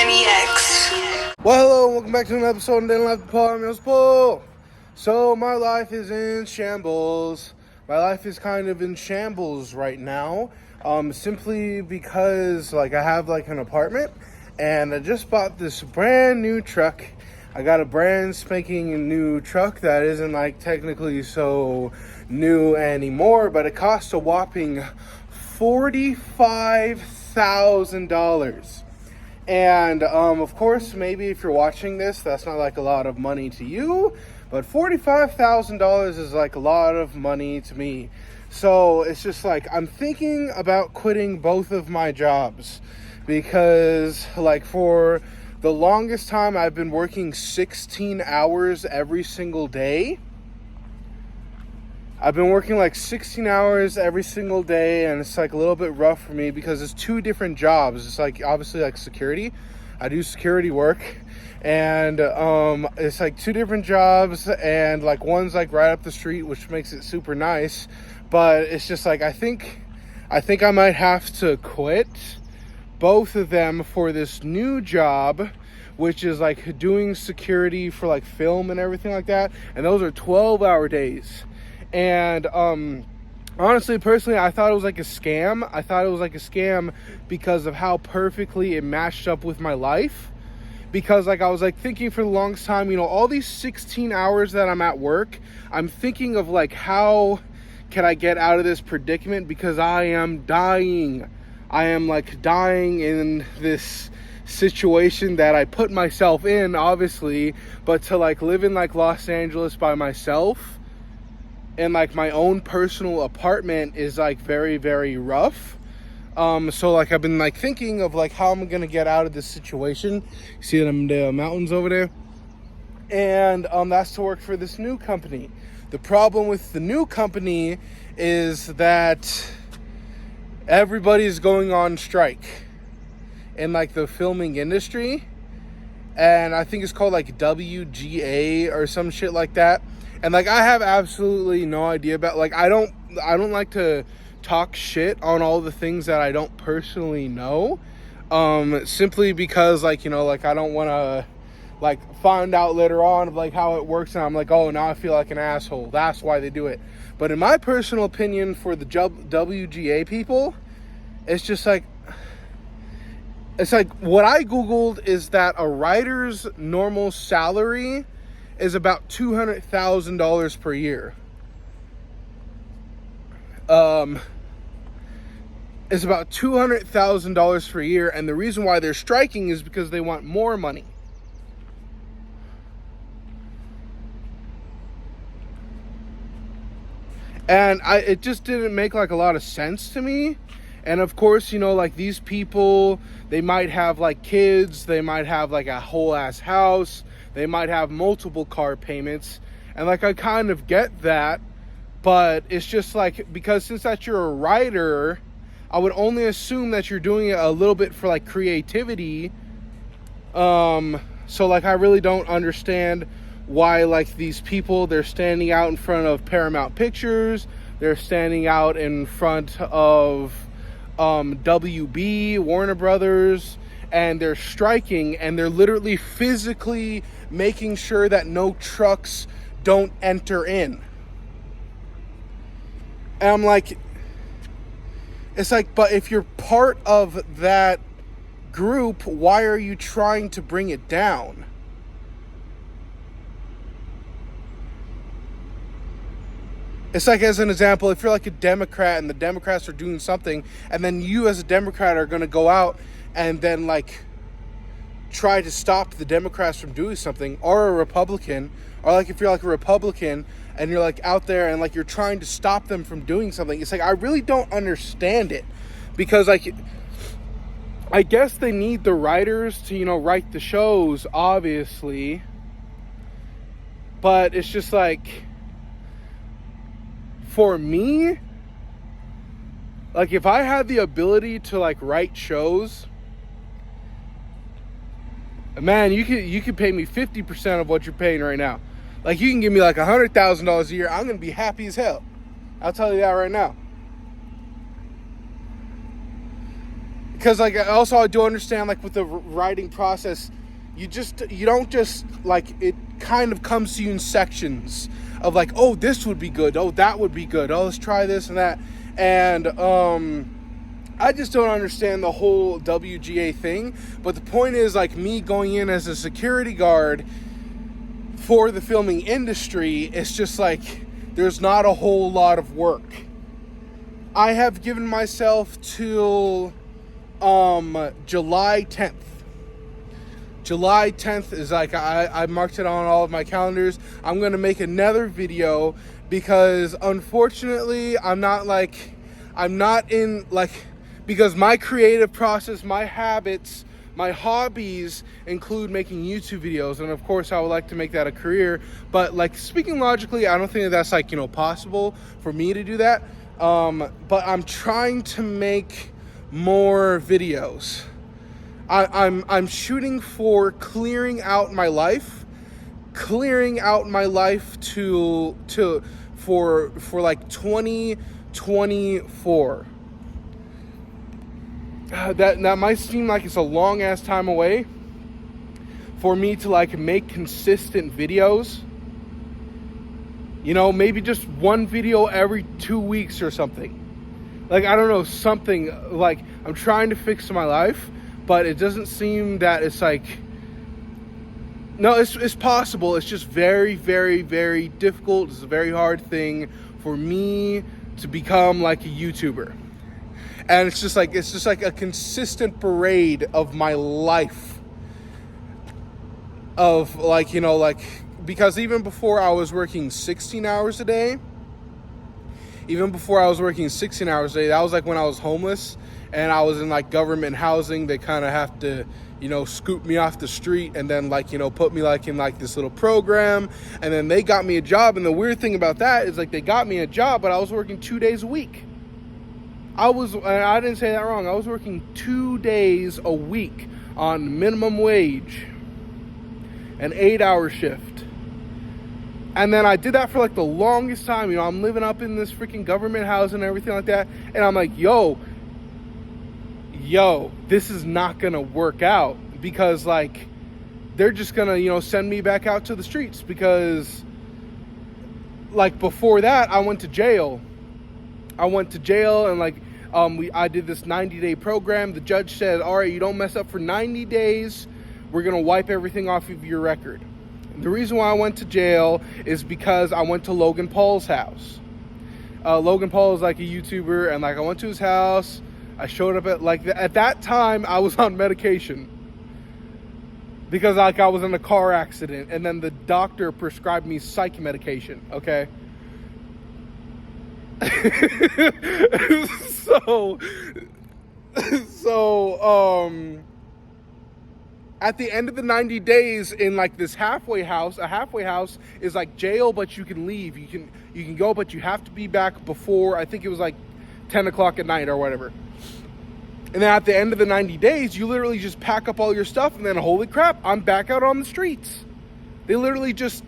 MEX. Well, hello, and welcome back to another episode of Didn't Left the Paul. I'm your host, Paul. So, my life is in shambles. My life is kind of in shambles right now. Simply because, I have, an apartment, and I just bought this brand new truck. I got a brand spanking new truck that isn't, technically so new anymore, but it cost a whopping $45,000. And, of course, maybe if you're watching this, that's not, a lot of money to you, but $45,000 is, a lot of money to me. So, it's just, I'm thinking about quitting both of my jobs, because, for the longest time, I've been working 16 hours every single day. I've been working 16 hours every single day, and it's a little bit rough for me because it's two different jobs. It's obviously security. I do security work, and it's two different jobs, and one's right up the street, which makes it super nice. But it's just I think I might have to quit both of them for this new job, which is doing security for film and everything like that. And those are 12-hour days. And honestly, personally, I thought it was a scam. I thought it was a scam because of how perfectly it matched up with my life. Because I was thinking for the longest time, all these 16 hours that I'm at work, I'm thinking of how can I get out of this predicament, because I am dying. I am dying in this situation that I put myself in, obviously, but to live in Los Angeles by myself, and my own personal apartment is very, very rough. So I've been thinking of how I'm gonna get out of this situation. You see them the mountains over there, and that's to work for this new company. The problem with the new company is that everybody's going on strike in the filming industry, and I think it's called WGA or some shit like that. And I have absolutely no idea about I don't like to talk shit on all the things that I don't personally know, simply because I don't want to find out later on of how it works, and I'm oh, now I feel like an asshole. That's why they do it. But in my personal opinion, for the WGA people, it's just it's what I googled is that a writer's normal salary is about $200,000 per year. It's about $200,000 per year, and the reason why they're striking is because they want more money. And it just didn't make a lot of sense to me. And of course, these people, they might have kids, they might have a whole ass house, they might have multiple car payments, and I kind of get that, but it's just because since that you're a writer, I would only assume that you're doing it a little bit for creativity. So I really don't understand why these people, they're standing out in front of Paramount Pictures, they're standing out in front of WB, Warner Brothers, and they're striking, and they're literally physically making sure that no trucks don't enter in. And I'm it's but if you're part of that group, why are you trying to bring it down? It's as an example, if you're a Democrat and the Democrats are doing something, and then you as a Democrat are going to go out and then try to stop the Democrats from doing something, or a Republican, or if you're a Republican and you're out there and you're trying to stop them from doing something, it's I really don't understand it, because I guess they need the writers to write the shows, obviously, but it's just for me, if I had the ability to write shows, man, you could pay me 50% of what you're paying right now. You can give me $100,000 a year. I'm gonna be happy as hell. I'll tell you that right now. because like also I do understand like with the writing process, you don't just like, it kind of comes to you in sections of like, oh, this would be good, oh, that would be good, oh, let's try this and that. And I just don't understand the whole WGA thing. But the point is, like, me going in as a security guard for the filming industry, it's just like there's not a whole lot of work. I have given myself till July 10th. July 10th is like, I marked it on all of my calendars. I'm going to make another video because unfortunately because my creative process, my habits, my hobbies include making YouTube videos. And of course I would like to make that a career. But like, speaking logically, I don't think that's like, possible for me to do that. But I'm trying to make more videos. I'm shooting for clearing out my life for like 2024. That might seem like it's a long ass time away for me to like make consistent videos. Maybe just one video every 2 weeks or something. Like, I don't know, something like, I'm trying to fix my life. But it doesn't seem that it's like, no, it's possible. It's just very, very, very difficult. It's a very hard thing for me to become like a YouTuber. And it's just like a consistent parade of my life. Of like, because even before I was working 16 hours a day, that was like when I was homeless. And I was in like government housing. They kind of have to, scoop me off the street and then like, put me like in like this little program. And then they got me a job. And the weird thing about that is like, they got me a job, but I was working 2 days a week. I didn't say that wrong. I was working 2 days a week on minimum wage, an 8-hour shift. And then I did that for like the longest time. I'm living up in this freaking government housing and everything like that. And I'm like, yo, this is not gonna work out, because like they're just gonna send me back out to the streets, because like before that I went to jail and like I did this 90-day program. The judge said, all right, you don't mess up for 90 days, we're gonna wipe everything off of your record. And the reason why I went to jail is because I went to Logan Paul's house. Logan Paul is like a YouTuber, and like I went to his house. I showed up at that time I was on medication because like I was in a car accident, and then the doctor prescribed me psych medication, okay? so at the end of the 90 days in like this halfway house, a halfway house is like jail, but you can leave. You can go, but you have to be back before, I think it was like 10 o'clock at night or whatever. And then at the end of the 90 days, you literally just pack up all your stuff, and then holy crap, I'm back out on the streets. They literally just,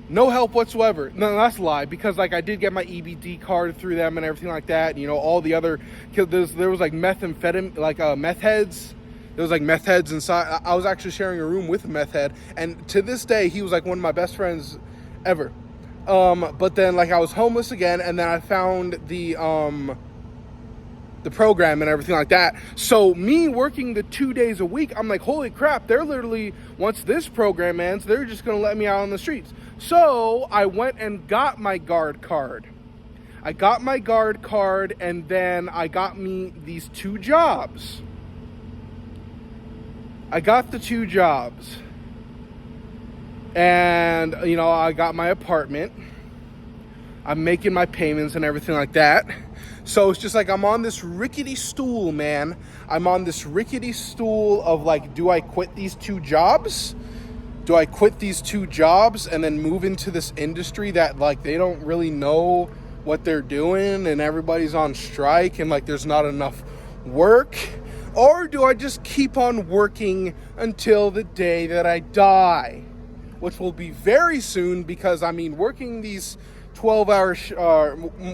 no help whatsoever. No, that's a lie, because like I did get my EBD card through them and everything like that. All the other, there was like methamphetamine, like meth heads. There was like meth heads inside. I was actually sharing a room with a meth head, and to this day, he was like one of my best friends ever. But then like I was homeless again, and then I found the program and everything like that. So me working the 2 days a week, I'm like, holy crap, they're literally, once this program ends, they're just gonna let me out on the streets. So I went and got my guard card. And then I got me these 2 jobs. I got the 2 jobs. And, I got my apartment. I'm making my payments and everything like that. So it's just like I'm on this rickety stool, man. I'm on this rickety stool of like, do I quit these 2 jobs? Do I quit these 2 jobs and then move into this industry that like they don't really know what they're doing and everybody's on strike and like there's not enough work? Or do I just keep on working until the day that I die? Which will be very soon, because working these 12-hour,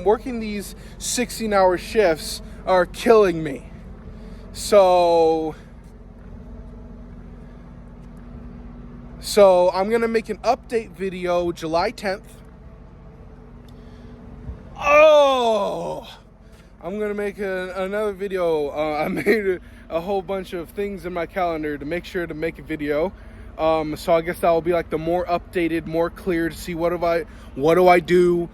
working these 16-hour shifts are killing me. So I'm gonna make an update video July 10th. Oh, I'm gonna make another video. I made a whole bunch of things in my calendar to make sure to make a video. So I guess that will be like the more updated, more clear to see what do I do.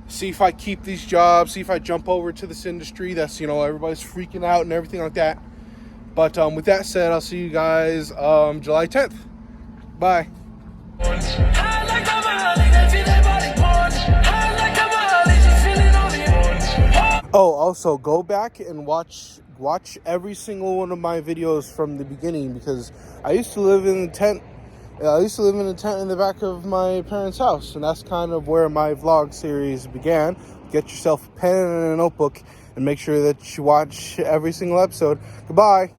See if I keep these jobs. See if I jump over to this industry that's, you know, everybody's freaking out and everything like that. But with that said, I'll see you guys July 10th. Bye. Oh, also go back and watch every single one of my videos from the beginning, because I used to live in a tent. I used to live in a tent in the back of my parents' house, and that's kind of where my vlog series began. Get yourself a pen and a notebook and make sure that you watch every single episode. Goodbye.